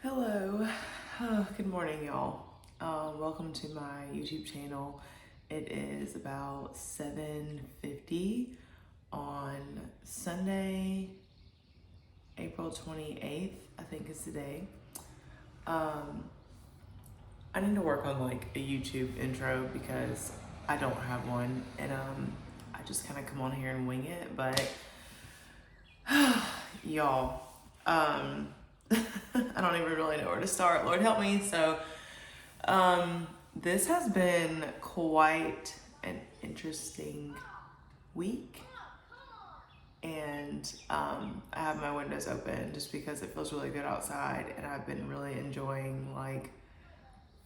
Hello. Good morning, y'all. Welcome to my YouTube channel. It is about 7:50 on Sunday, April 28th, I think is today. I need to work on like a YouTube intro because I don't have one, and I just kind of come on here and wing it, but y'all, I don't even really know where to start. Lord help me. So, this has been quite an interesting week, and I have my windows open just because it feels really good outside, and I've been really enjoying like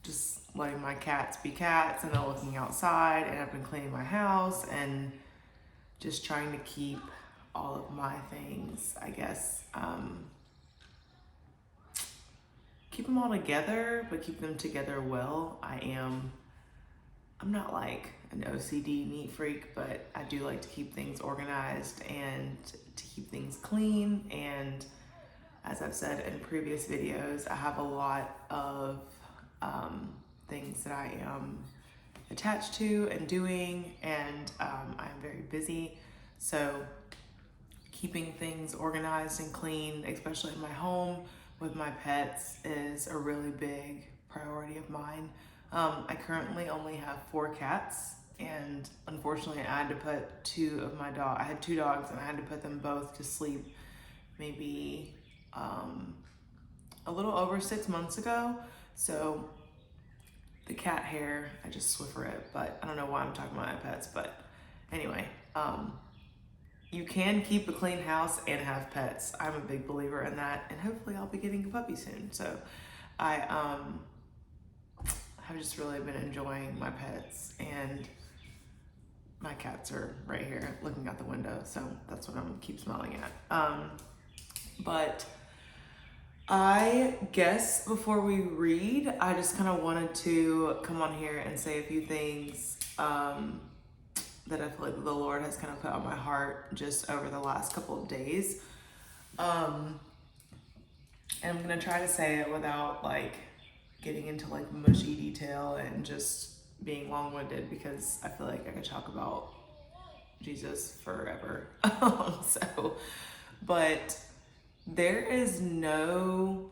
just letting my cats be cats and then looking outside, and I've been cleaning my house and just trying to keep all of my things, I guess, keep them all together, but keep them together well. I'm not like an OCD neat freak, but I do like to keep things organized and to keep things clean. And as I've said in previous videos, I have a lot of things that I am attached to and doing, and I'm very busy. So keeping things organized and clean, especially in my home with my pets, is a really big priority of mine. I currently only have 4 cats, and unfortunately I had to put 2 of my dogs. I had 2 dogs and I had to put them both to sleep maybe a little over 6 months ago. So the cat hair, I just Swiffer it, but I don't know why I'm talking about my pets, but anyway, you can keep a clean house and have pets. I'm a big believer in that, and hopefully I'll be getting a puppy soon. So I have just really been enjoying my pets, and my cats are right here looking out the window, so that's what I'm gonna keep smiling at. But I guess before we read, I just kind of wanted to come on here and say a few things that I feel like the Lord has kind of put on my heart just over the last couple of days. And I'm gonna try to say it without like getting into like mushy detail and just being long-winded, because I feel like I could talk about Jesus forever. But there is no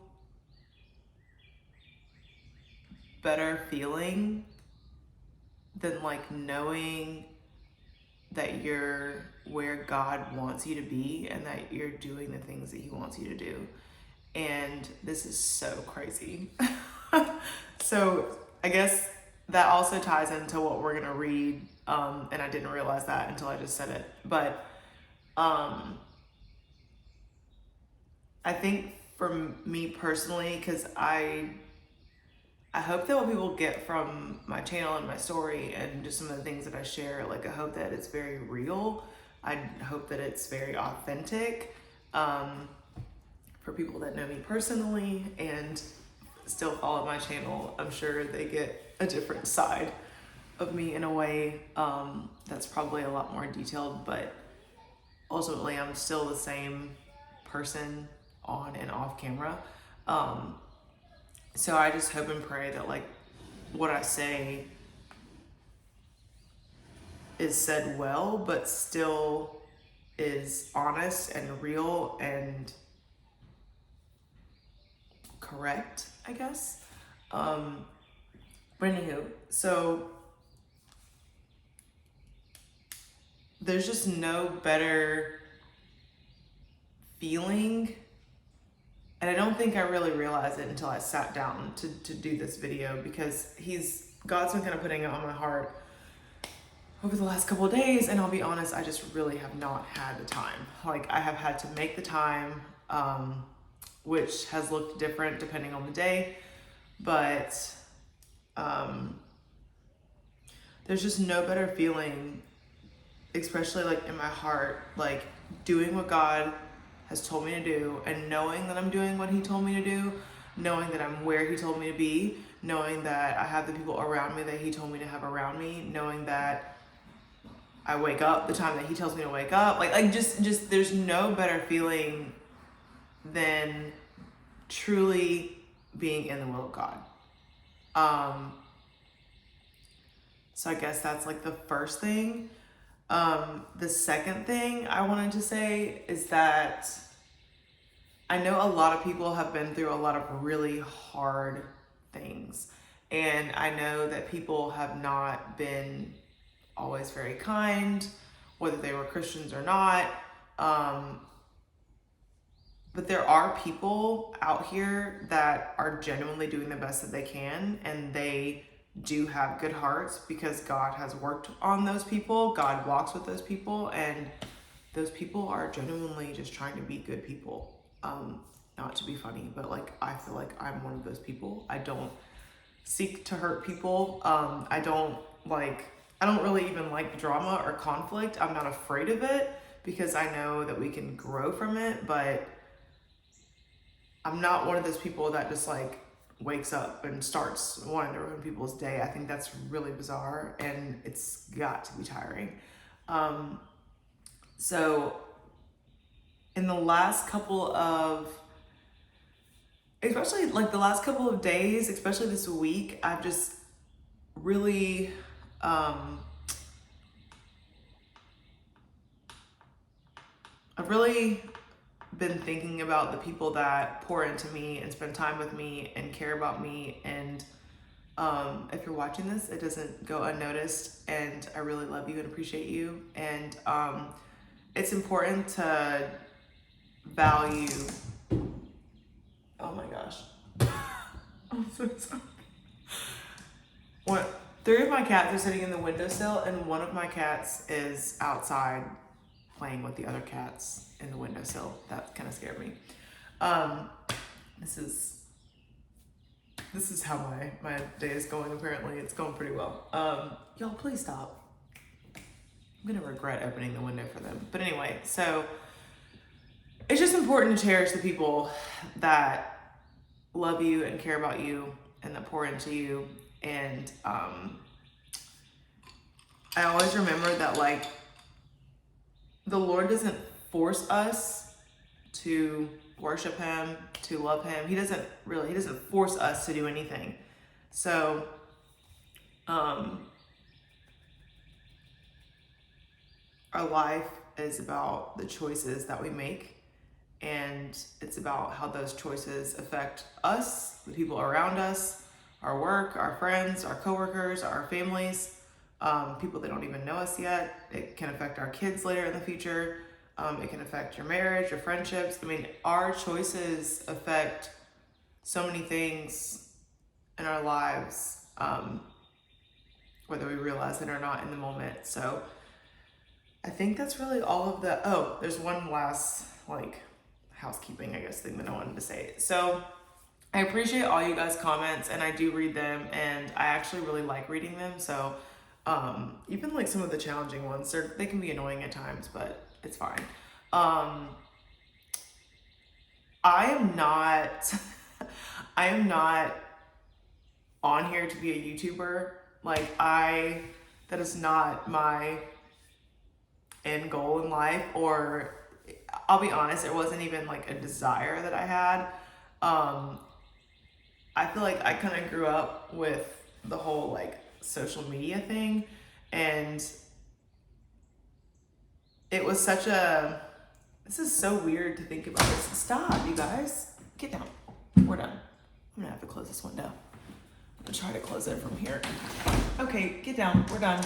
better feeling than like knowing that you're where God wants you to be and that you're doing the things that He wants you to do. And this is so crazy. So I guess that also ties into what we're gonna read. And I didn't realize that until I just said it. But I think for me personally, because I hope that what people get from my channel and my story and just some of the things that I share, like I hope that it's very real. I hope that it's very authentic. For people that know me personally and still follow my channel, I'm sure they get a different side of me in a way that's probably a lot more detailed, but ultimately I'm still the same person on and off camera. So I just hope and pray that like what I say is said well, but still is honest and real and correct, I guess. But anywho, so there's just no better feeling, and I don't think I really realized it until I sat down to do this video, because God's been kind of putting it on my heart over the last couple of days, and I'll be honest, I just really have not had the time. Like I have had to make the time, which has looked different depending on the day, but there's just no better feeling, especially like in my heart, like doing what God has told me to do and knowing that I'm doing what He told me to do, knowing that I'm where He told me to be, knowing that I have the people around me that He told me to have around me, knowing that I wake up the time that He tells me to wake up. Like just there's no better feeling than truly being in the will of God. So I guess that's like the first thing. The second thing I wanted to say is that I know a lot of people have been through a lot of really hard things. And I know that people have not been always very kind, whether they were Christians or not. But there are people out here that are genuinely doing the best that they can, and they do have good hearts because God has worked on those people. God walks with those people, and those people are genuinely just trying to be good people. Not to be funny, but like I feel like I'm one of those people. I don't seek to hurt people. I don't really even like drama or conflict. I'm not afraid of it because I know that we can grow from it, but I'm not one of those people that just like wakes up and starts wanting to ruin people's day. I think that's really bizarre and it's got to be tiring. So in the last couple of, especially like the last couple of days, especially this week, I've just really, I've really been thinking about the people that pour into me and spend time with me and care about me. And if you're watching this, it doesn't go unnoticed, and I really love you and appreciate you. And it's important to value. Oh my gosh. I'm so sorry. Three of my cats are sitting in the windowsill, and one of my cats is outside playing with the other cats in the windowsill. That kind of scared me. This is how my day is going. Apparently it's going pretty well. Y'all please stop. I'm gonna regret opening the window for them. But anyway, so it's just important to cherish the people that love you and care about you and that pour into you. And I always remember that like the Lord doesn't force us to worship him, to love him. He doesn't force us to do anything. So our life is about the choices that we make, and it's about how those choices affect us, the people around us, our work, our friends, our coworkers, our families, people that don't even know us yet. It can affect our kids later in the future. It can affect your marriage, your friendships. I mean, our choices affect so many things in our lives, whether we realize it or not in the moment. So I think that's really all of the, oh, there's one last like housekeeping, I guess, thing that I wanted to say. So I appreciate all you guys' comments, and I do read them, and I actually really like reading them. So even like some of the challenging ones, they can be annoying at times, but it's fine. I am not I am not on here to be a YouTuber. Like that is not my end goal in life, or I'll be honest, it wasn't even like a desire that I had. I feel like I kind of grew up with the whole like social media thing, and it was this is so weird to think about this. Stop, you guys. Get down. We're done. I'm gonna have to close this window. I'm gonna try to close it from here. Okay, get down. We're done.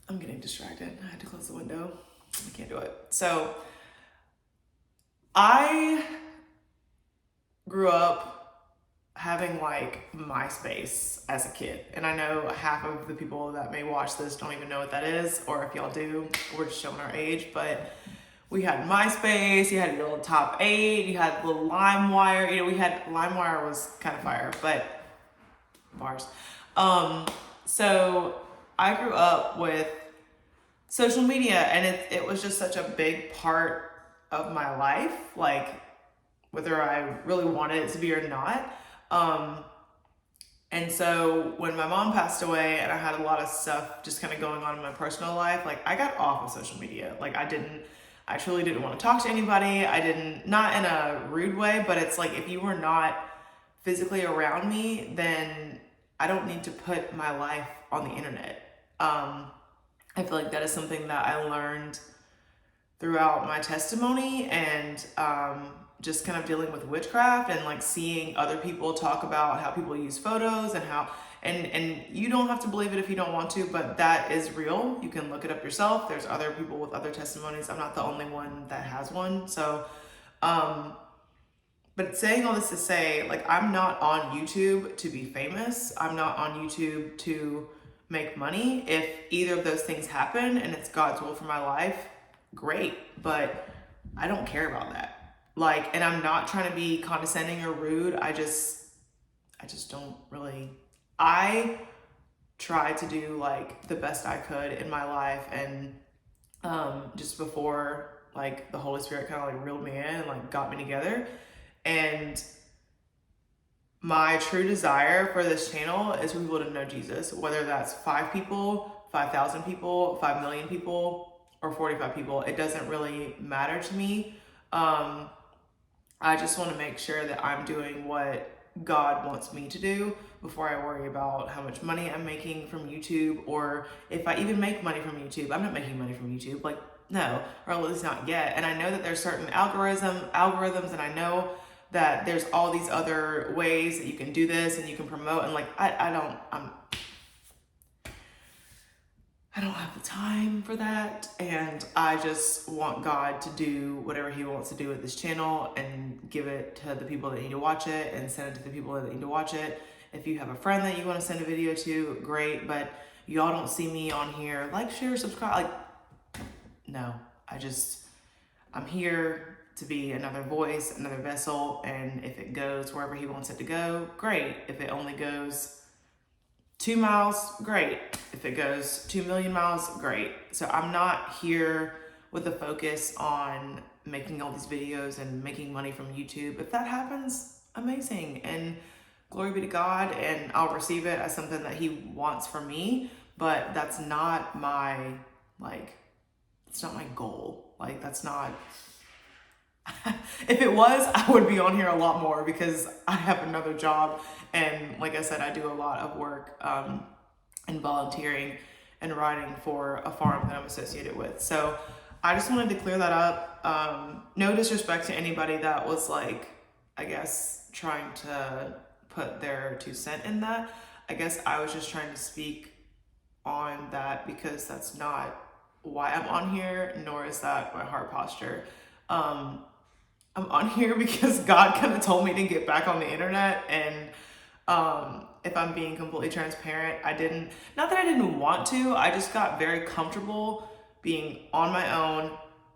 I'm getting distracted. I had to close the window. I can't do it. So I grew up having like MySpace as a kid. And I know half of the people that may watch this don't even know what that is, or if y'all do, we're just showing our age. But we had MySpace, you had your little top 8, you had little LimeWire. You know, we had LimeWire was kind of fire, but bars. So I grew up with social media, and it was just such a big part of my life, like whether I really wanted it to be or not. And so when my mom passed away and I had a lot of stuff just kind of going on in my personal life, like I got off of social media. Like I I truly didn't want to talk to anybody. I didn't, not in a rude way, but it's like, if you were not physically around me, then I don't need to put my life on the internet. I feel like that is something that I learned throughout my testimony, and just kind of dealing with witchcraft and like seeing other people talk about how people use photos and how, and you don't have to believe it if you don't want to, but that is real. You can look it up yourself. There's other people with other testimonies. I'm not the only one that has one. So, but saying all this to say, like, I'm not on YouTube to be famous. I'm not on YouTube to make money. If either of those things happen and it's God's will for my life, great. But I don't care about that. Like, and I'm not trying to be condescending or rude. I just don't really, I tried to do like the best I could in my life. And just before like the Holy Spirit kind of like reeled me in and like got me together. And my true desire for this channel is for people to know Jesus, whether that's 5 people, 5,000 people, 5 million people, or 45 people. It doesn't really matter to me. I just want to make sure that I'm doing what God wants me to do before I worry about how much money I'm making from YouTube, or if I even make money from YouTube. I'm not making money from YouTube, like, no, or at least not yet. And I know that there's certain algorithms, and I know that there's all these other ways that you can do this and you can promote, and like, I don't have the time for that, and I just want God to do whatever he wants to do with this channel and give it to the people that need to watch it and send it to the people that need to watch it. If you have a friend that you want to send a video to, great, but y'all don't see me on here, like, share, subscribe, like, no, I'm here to be another voice, another vessel, and if it goes wherever he wants it to go, great. If it only goes 2 miles, great. If it goes 2 million miles, great. So I'm not here with a focus on making all these videos and making money from YouTube. If that happens, amazing, and glory be to God, and I'll receive it as something that he wants for me, but that's not my, like, it's not my goal. Like, that's not, if it was, I would be on here a lot more because I have another job. And like I said, I do a lot of work and volunteering and writing for a farm that I'm associated with. So I just wanted to clear that up. No disrespect to anybody that was like, I guess, trying to put their 2 cents in that. I guess I was just trying to speak on that because that's not why I'm on here, nor is that my heart posture. I'm on here because God kind of told me to get back on the internet, and if I'm being completely transparent, not that I didn't want to, I just got very comfortable being on my own,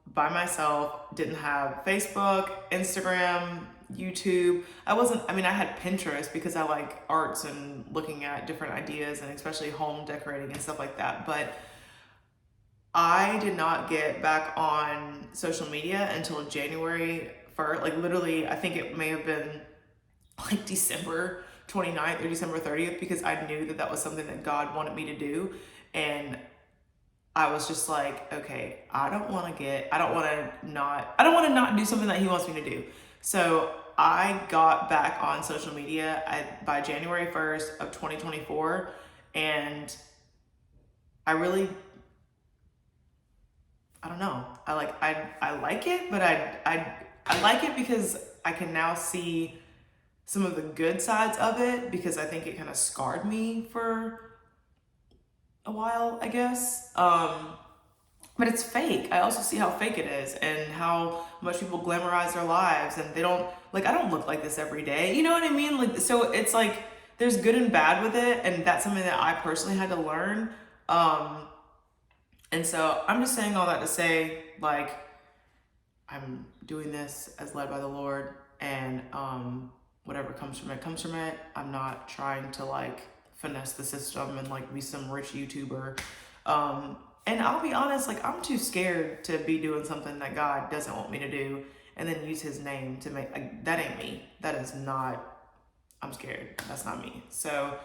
by myself, didn't have Facebook, Instagram, YouTube. I had Pinterest because I like arts and looking at different ideas and especially home decorating and stuff like that, but I did not get back on social media until January 1st, like literally, I think it may have been like December 29th or December 30th, because I knew that that was something that God wanted me to do. And I was just like, okay, I don't want to not do something that he wants me to do. So I got back on social media by January 1st of 2024. And I don't know. I like it, but I like it because I can now see some of the good sides of it, because I think it kind of scarred me for a while, I guess. But it's fake. I also see how fake it is and how much people glamorize their lives, and I don't look like this every day. You know what I mean? Like, so it's like there's good and bad with it, and that's something that I personally had to learn. And so I'm just saying all that to say, like, I'm doing this as led by the Lord, and whatever comes from it. I'm not trying to like finesse the system and like be some rich YouTuber. And I'll be honest, like, I'm too scared to be doing something that God doesn't want me to do and then use his name to make, like, that ain't me. That is not, I'm scared. That's not me. So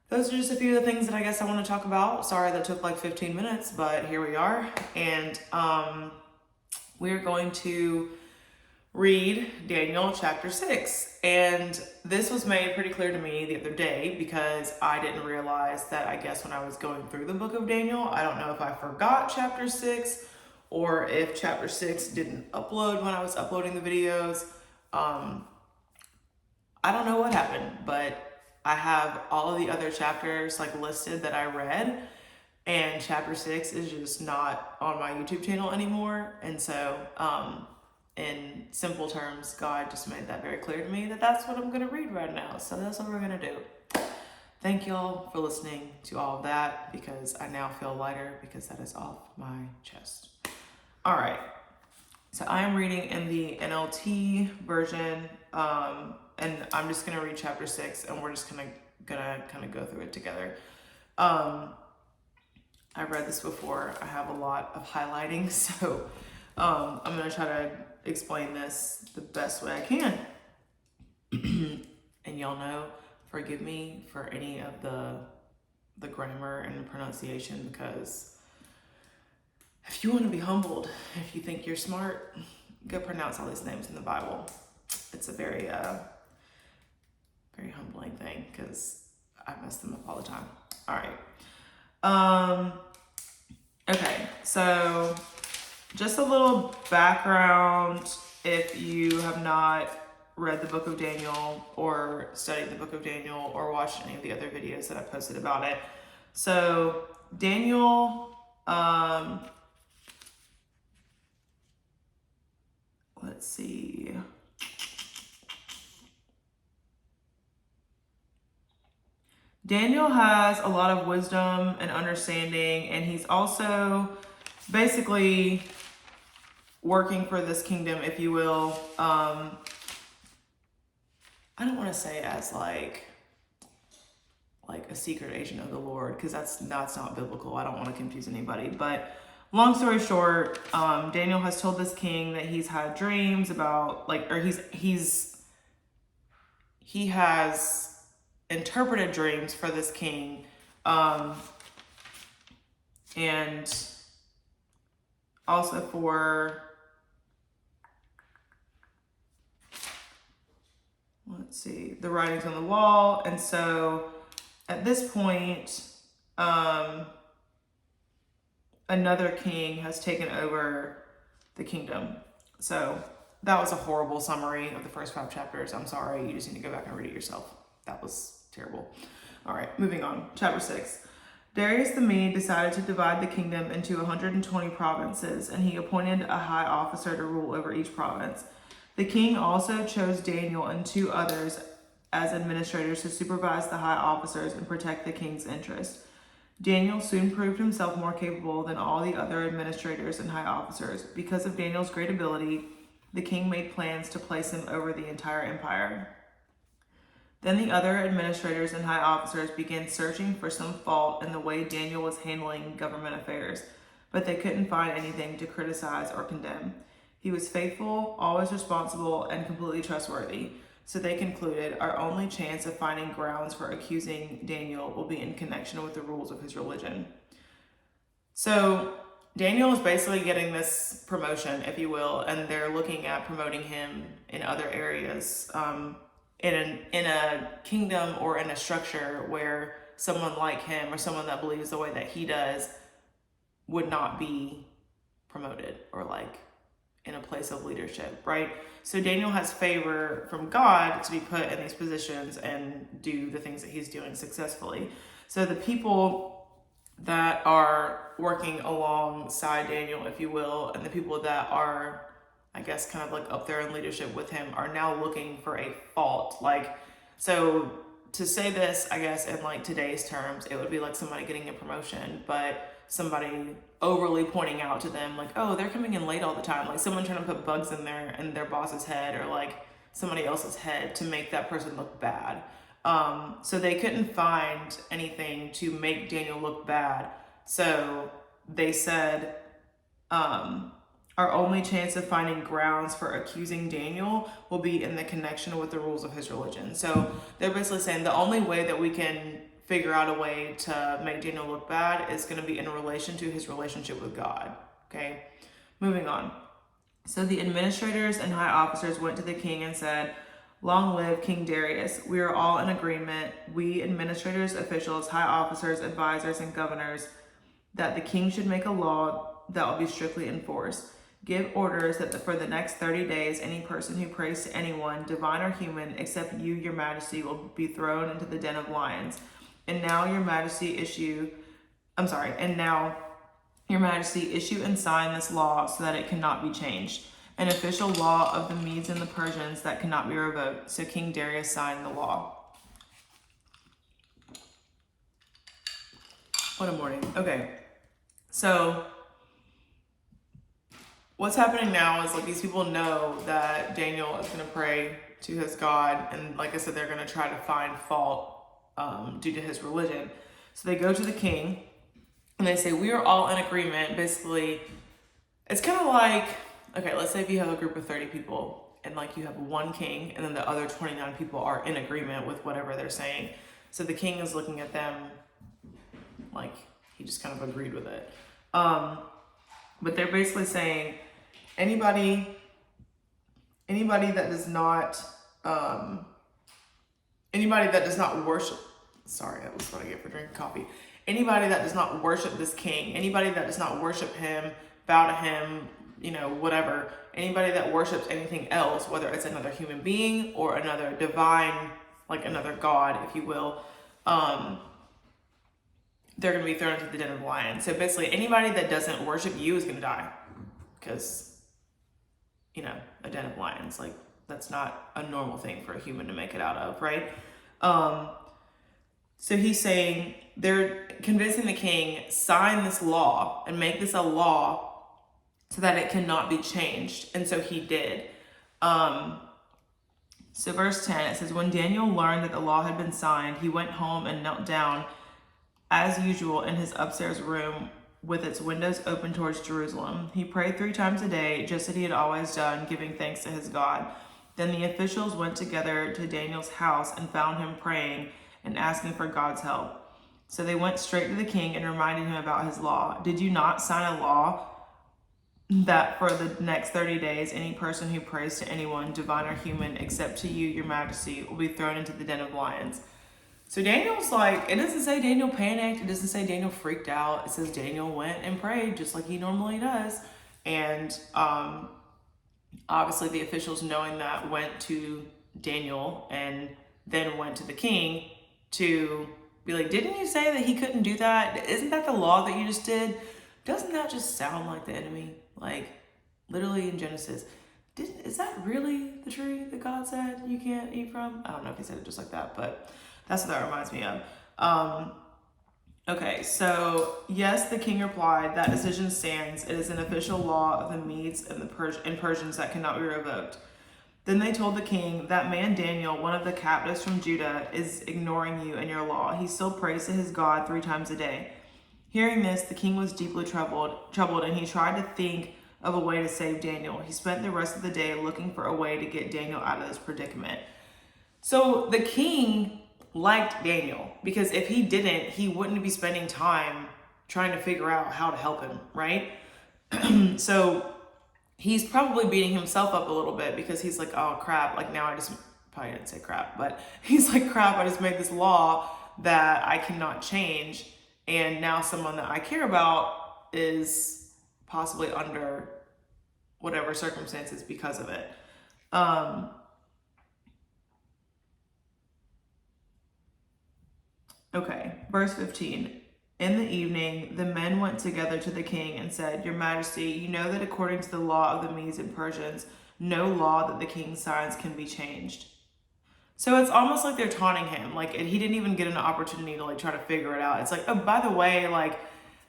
those are just a few of the things that I guess I want to talk about. Sorry that took like 15 minutes, but here we are. And we're going to read Daniel chapter 6. And this was made pretty clear to me the other day because I didn't realize that, I guess, when I was going through the book of Daniel, I don't know if I forgot chapter 6 or if chapter 6 didn't upload when I was uploading the videos. I don't know what happened, but I have all of the other chapters like listed that I read, and chapter 6 is just not on my YouTube channel anymore. And so, in simple terms, God just made that very clear to me that that's what I'm going to read right now. So that's what we're going to do. Thank y'all for listening to all of that, because I now feel lighter because that is off my chest. All right. So I am reading in the NLT version, and I'm just going to read chapter 6, and we're just gonna kind of go through it together. I read this before. I have a lot of highlighting, so I'm going to try to explain this the best way I can. And y'all know, forgive me for any of the grammar and the pronunciation, because if you want to be humbled, if you think you're smart, go pronounce all these names in the Bible. It's a very, very humbling thing, because I mess them up all the time. All right. Okay, so just a little background if you have not read the book of Daniel or studied the book of Daniel or watched any of the other videos that I posted about it. So Daniel, let's see. Daniel has a lot of wisdom and understanding, and he's also basically working for this kingdom, if you will. I don't want to say as like a secret agent of the Lord, because that's not biblical. I don't want to confuse anybody. But long story short, Daniel has told this king that he's had dreams about, he has interpreted dreams for this king, and also for, let's see, the writings on the wall. And so at this point, another king has taken over the kingdom. So that was a horrible summary of the first 5 chapters. I'm sorry, you just need to go back and read it yourself. That was terrible. All right, moving on. Chapter 6. Darius the Mede decided to divide the kingdom into 120 provinces, and he appointed a high officer to rule over each province. The king also chose Daniel and 2 others as administrators to supervise the high officers and protect the king's interest. Daniel soon proved himself more capable than all the other administrators and high officers. Because of Daniel's great ability, the king made plans to place him over the entire empire. Then the other administrators and high officers began searching for some fault in the way Daniel was handling government affairs, but they couldn't find anything to criticize or condemn. He was faithful, always responsible, and completely trustworthy. So they concluded, our only chance of finding grounds for accusing Daniel will be in connection with the rules of his religion. So Daniel is basically getting this promotion, if you will, and they're looking at promoting him in other areas, in a kingdom or in a structure where someone like him or someone that believes the way that he does would not be promoted or like in a place of leadership, right? So Daniel has favor from God to be put in these positions and do the things that he's doing successfully. So the people that are working alongside Daniel, if you will, and the people that are, I guess, kind of like up there in leadership with him are now looking for a fault. Like, so to say this, I guess, in like today's terms, it would be like somebody getting a promotion, but somebody overly pointing out to them like, oh, they're coming in late all the time. Like someone trying to put bugs in their boss's head or like somebody else's head to make that person look bad. So they couldn't find anything to make Daniel look bad. So they said, our only chance of finding grounds for accusing Daniel will be in the connection with the rules of his religion. So they're basically saying the only way that we can figure out a way to make Daniel look bad is going to be in relation to his relationship with God. Okay, moving on. So the administrators and high officers went to the king and said, "Long live King Darius. We are all in agreement, we administrators, officials, high officers, advisors, and governors, that the king should make a law that will be strictly enforced. Give orders that for the next 30 days, any person who prays to anyone, divine or human, except you, your majesty, will be thrown into the den of lions. And now, your majesty, issue and sign this law so that it cannot be changed. An official law of the Medes and the Persians that cannot be revoked." So King Darius signed the law. What a morning. Okay. So what's happening now is like these people know that Daniel is going to pray to his God, and like I said, they're going to try to find fault due to his religion. So they go to the king and they say, "We are all in agreement." Basically, it's kind of like, okay, let's say if you have a group of 30 people and like you have one king and then the other 29 people are in agreement with whatever they're saying. So the king is looking at them like he just kind of agreed with it. But they're basically saying anybody that does not worship, sorry, that was what I get for drinking coffee. Anybody that does not worship this king, anybody that does not worship him, bow to him, whatever, anybody that worships anything else, whether it's another human being or another divine, like another god, if you will, they're going to be thrown into the den of lions. So basically anybody that doesn't worship you is going to die because, a den of lions, like that's not a normal thing for a human to make it out of, right? So he's saying they're convincing the king, sign this law and make this a law so that it cannot be changed. And so he did. So verse 10, it says, "When Daniel learned that the law had been signed, he went home and knelt down as usual in his upstairs room with its windows open towards Jerusalem. He prayed 3 times a day, just as he had always done, giving thanks to his God. Then the officials went together to Daniel's house and found him praying and asking for God's help. So they went straight to the king and reminded him about his law. Did you not sign a law that for the next 30 days, any person who prays to anyone, divine or human, except to you, your majesty, will be thrown into the den of lions?" So Daniel's like, it doesn't say Daniel panicked. It doesn't say Daniel freaked out. It says Daniel went and prayed just like he normally does. And obviously the officials, knowing that, went to Daniel and then went to the king to be like, "Didn't you say that he couldn't do that? Isn't that the law that you just did? Doesn't that just sound like the enemy?" Like literally in Genesis. Is that really the tree that God said you can't eat from? I don't know if he said it just like that, but that's what that reminds me of. Okay, so yes, the king replied, "That decision stands. It is an official law of the Medes and the Persians that cannot be revoked." Then they told the king, "That man Daniel, one of the captives from Judah, is ignoring you and your law. He still prays to his God 3 times a day." Hearing this, the king was deeply troubled, and he tried to think of a way to save Daniel. He spent the rest of the day looking for a way to get Daniel out of this predicament. So the king liked Daniel because if he didn't, he wouldn't be spending time trying to figure out how to help him, right? So he's probably beating himself up a little bit because he's like, "Oh crap, like now I just," probably didn't say crap, but he's like, "Crap, I just made this law that I cannot change. And now someone that I care about is possibly under whatever circumstances because of it." Okay, verse 15. In the evening, the men went together to the king and said, "Your Majesty, you know that according to the law of the Medes and Persians, no law that the king signs can be changed." So it's almost like they're taunting him. Like, and he didn't even get an opportunity to like try to figure it out. It's like, "Oh, by the way, like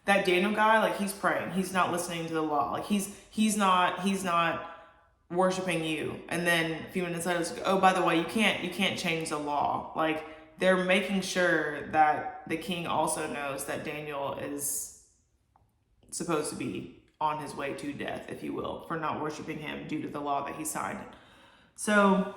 that Daniel guy, like he's praying. He's not listening to the law. Like he's not worshiping you." And then a few minutes later, it's like, "Oh, by the way, you can't change the law." Like they're making sure that the king also knows that Daniel is supposed to be on his way to death, if you will, for not worshiping him due to the law that he signed. So,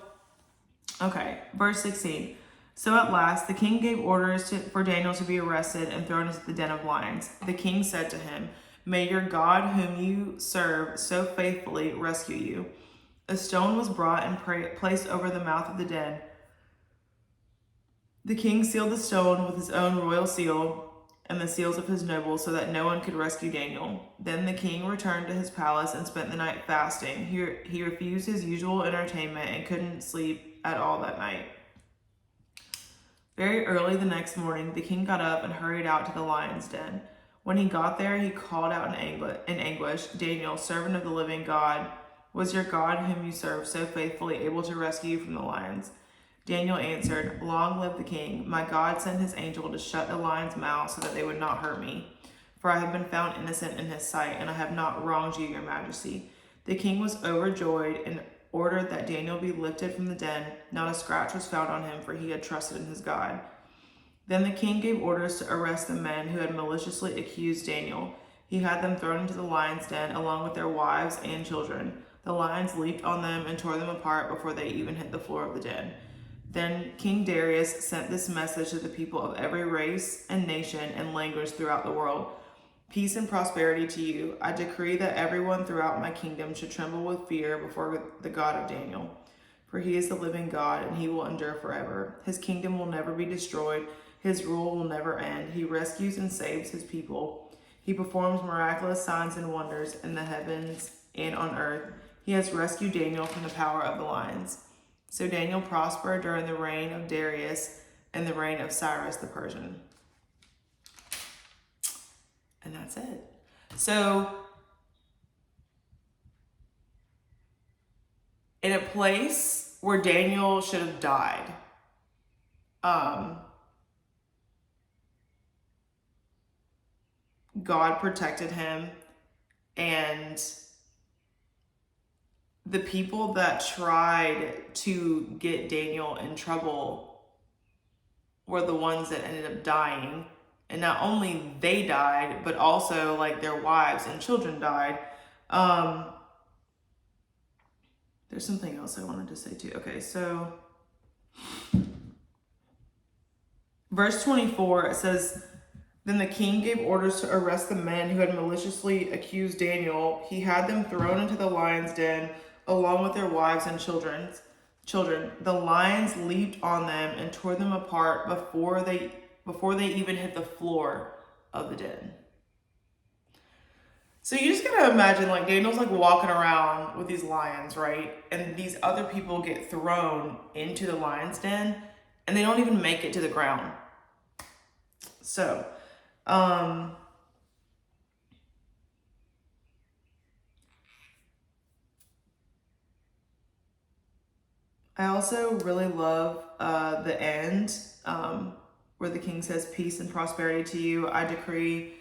okay, verse 16. So at last, the king gave orders for Daniel to be arrested and thrown into the den of lions. The king said to him, May your God, whom you serve so faithfully, rescue you." A stone was brought and placed over the mouth of the den. The king sealed the stone with his own royal seal and the seals of his nobles so that no one could rescue Daniel. Then the king returned to his palace and spent the night fasting. He refused his usual entertainment and couldn't sleep at all that night. Very early the next morning, the king got up and hurried out to the lion's den. When he got there, he called out in anguish, "Daniel, servant of the living God, was your God whom you serve so faithfully able to rescue you from the lions?" Daniel answered, "Long live the king. My God sent his angel to shut the lions' mouths so that they would not hurt me. For I have been found innocent in his sight, and I have not wronged you, your majesty." The king was overjoyed and ordered that Daniel be lifted from the den. Not a scratch was found on him, for he had trusted in his God. Then the king gave orders to arrest the men who had maliciously accused Daniel. He had them thrown into the lion's den along with their wives and children. The lions leaped on them and tore them apart before they even hit the floor of the den. Then King Darius sent this message to the people of every race and nation and language throughout the world: "Peace and prosperity to you. I decree that everyone throughout my kingdom should tremble with fear before the God of Daniel. For he is the living God, and he will endure forever. His kingdom will never be destroyed. His rule will never end. He rescues and saves his people. He performs miraculous signs and wonders in the heavens and on earth. He has rescued Daniel from the power of the lions." So Daniel prospered during the reign of Darius and the reign of Cyrus the Persian. And that's it. So, in a place where Daniel should have died, God protected him, and the people that tried to get Daniel in trouble were the ones that ended up dying. And not only they died, but also like their wives and children died. There's something else I wanted to say too. Okay, so verse 24, it says, "Then the king gave orders to arrest the men who had maliciously accused Daniel. He had them thrown into the lion's den along with their wives and children. The lions leaped on them and tore them apart before they even hit the floor of the den." So you just gotta imagine, like, Daniel's like walking around with these lions, right? And these other people get thrown into the lion's den and they don't even make it to the ground. So, I also really love the end where the king says, "Peace and prosperity to you. I decree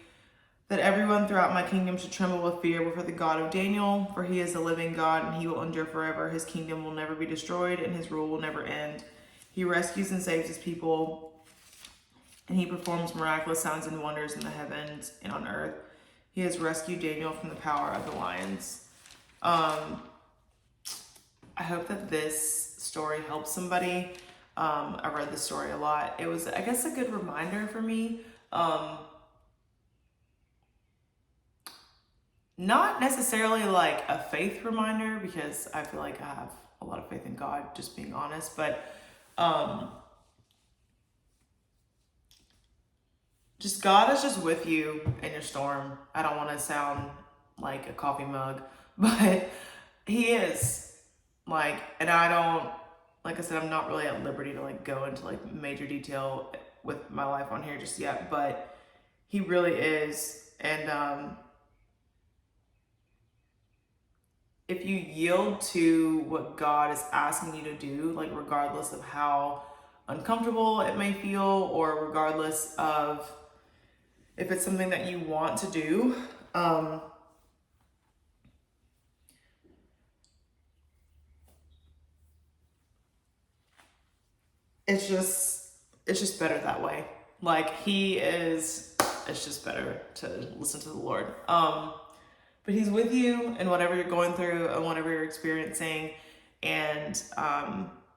that everyone throughout my kingdom should tremble with fear before the God of Daniel, for he is the living God and he will endure forever. His kingdom will never be destroyed and his rule will never end. He rescues and saves his people, and he performs miraculous signs and wonders in the heavens and on earth. He has rescued Daniel from the power of the lions." I hope that this story helps somebody. I read this story a lot. It was, I guess, a good reminder for me. Not necessarily like a faith reminder, because I feel like I have a lot of faith in God, just being honest, but just God is just with you in your storm. I don't want to sound like a coffee mug, but he is. Like, and I don't, like I said, I'm not really at liberty to like go into like major detail with my life on here just yet, but he really is. And if you yield to what God is asking you to do, like regardless of how uncomfortable it may feel, or regardless of if it's something that you want to do, it's just better that way. Like, it's just better to listen to the Lord. But he's with you in whatever you're going through and whatever you're experiencing, and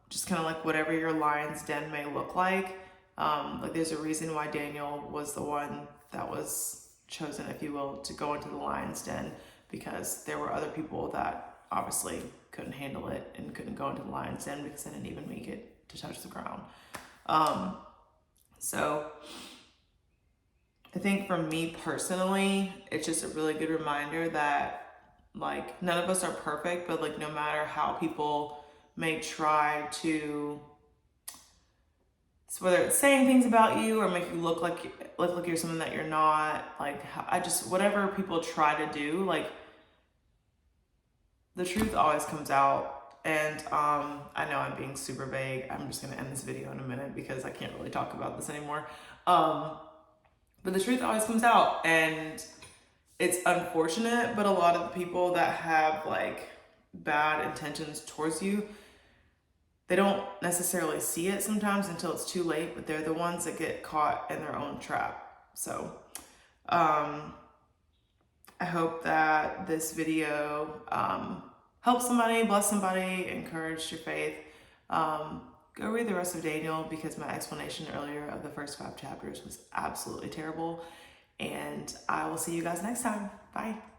just kind of like whatever your lion's den may look like. Like, there's a reason why Daniel was the one that was chosen, if you will, to go into the lion's den because there were other people that obviously couldn't handle it and couldn't go into the lion's den because they didn't even make it to touch the ground. So I think for me personally, it's just a really good reminder that like none of us are perfect, but like no matter how people may try to, so whether it's saying things about you or make you look like you're something that you're not, like whatever people try to do, like the truth always comes out. And I know I'm being super vague. I'm just gonna end this video in a minute because I can't really talk about this anymore. But the truth always comes out, and it's unfortunate, but a lot of the people that have like bad intentions towards you, they don't necessarily see it sometimes until it's too late, but they're the ones that get caught in their own trap. So I hope that this video helps somebody, bless somebody, encourage your faith. Go read the rest of Daniel because my explanation earlier of the first 5 chapters was absolutely terrible. And I will see you guys next time. Bye.